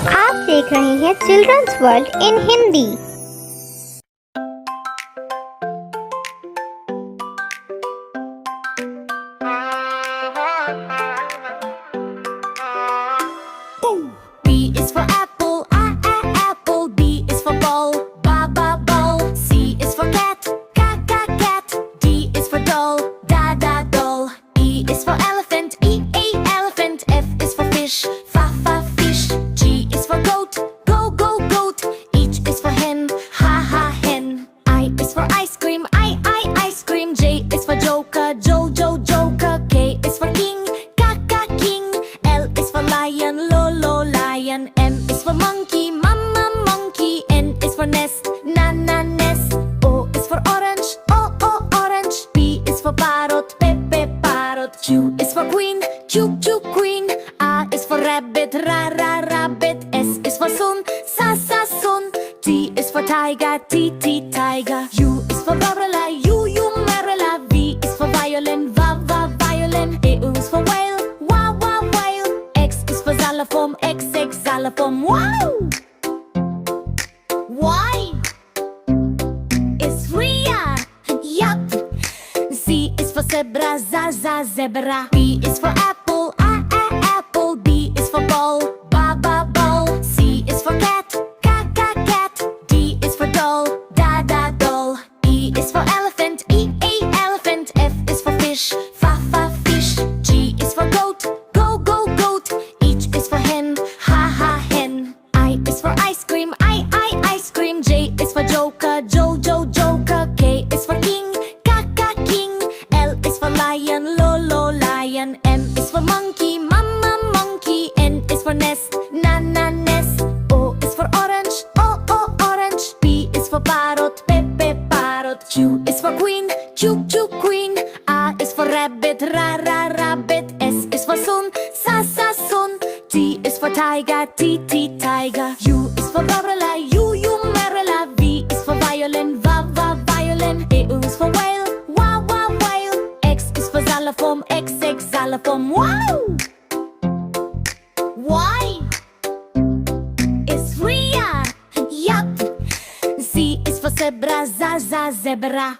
आप देख रहे हैं children's world in Hindi. B is for apple, apple. B is for ball, ball. C is for cat, cat. D is for doll, doll. E is for elephant, elephant. F is for fish, fish. G is for goat, goat. H is for hen, hen. I is for ice cream, ice cream. J is for joker, joker. K is for king, king. L is for lion, lion. M is for monkey, monkey. N is for nest, nest. O is for orange, orange. P is for parrot, parrot. Q is for queen, queen. R is for rabbit, rabbit. S is for sun, sun. T is for tiger, tiger. U is for umbrella, umbrella. V is for violin, violin. A is for whale, whale. X is for xylophone, xylophone. Wow! Y is Ria, yup. Z is for zebra, zebra. B is for apple, apple. B is for ball, ball. C is for cat, cat. D is for doll, doll. E is for elephant, elephant. F is for fish, fish. G is for goat, goat. H is for hen, hen. I is for ice cream, ice cream. J is for joker, joker. K is for king, king. L is for lion, lion. M is for monkey, monkey. N is for nest, nest. O is for orange, orange. P is for parrot, parrot. Q is for queen, queen. R is for rabbit, rabbit. S is for sun, sun. T is for tiger, tiger. U is for umbrella, umbrella. V is for violin, violin. A is for whale, whale. X is for xylophone, xylophone. Wow! Y is Ria, yup. Z is for zebra, zebra.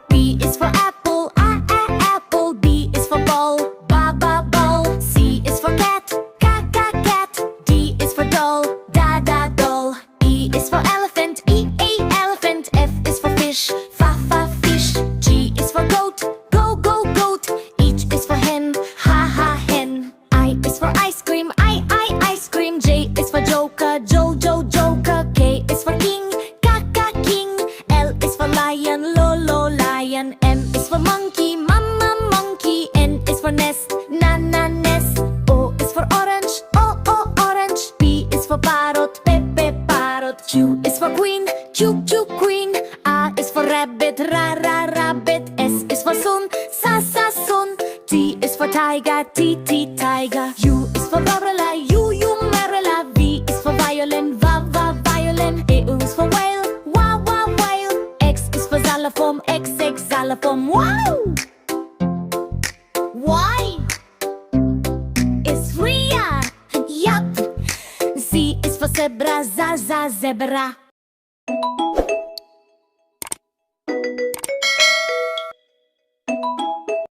B is for apple, apple. B is for ball, ball. C is for cat, cat. D is for doll, doll. E is for elephant, elephant. F is for fish, fish. G is for goat, goat. H is for hen, hen. I is for ice cream, ice cream. J is for joker, joker. K is for king, king. L is for lion, lion. M is for monkey, monkey. N is for nest, nest. O is for orange, orange. P is for parrot, parrot. Q is for queen, queen. R is for rabbit, rabbit. S is for sun, sun. T is for tiger, tiger. U is for umbrella, umbrella. V is for violin, violin. A is for whale, whale. X is for xylophone, xylophone. Wow! Y is Ria, yup. Z is for zebra, zebra.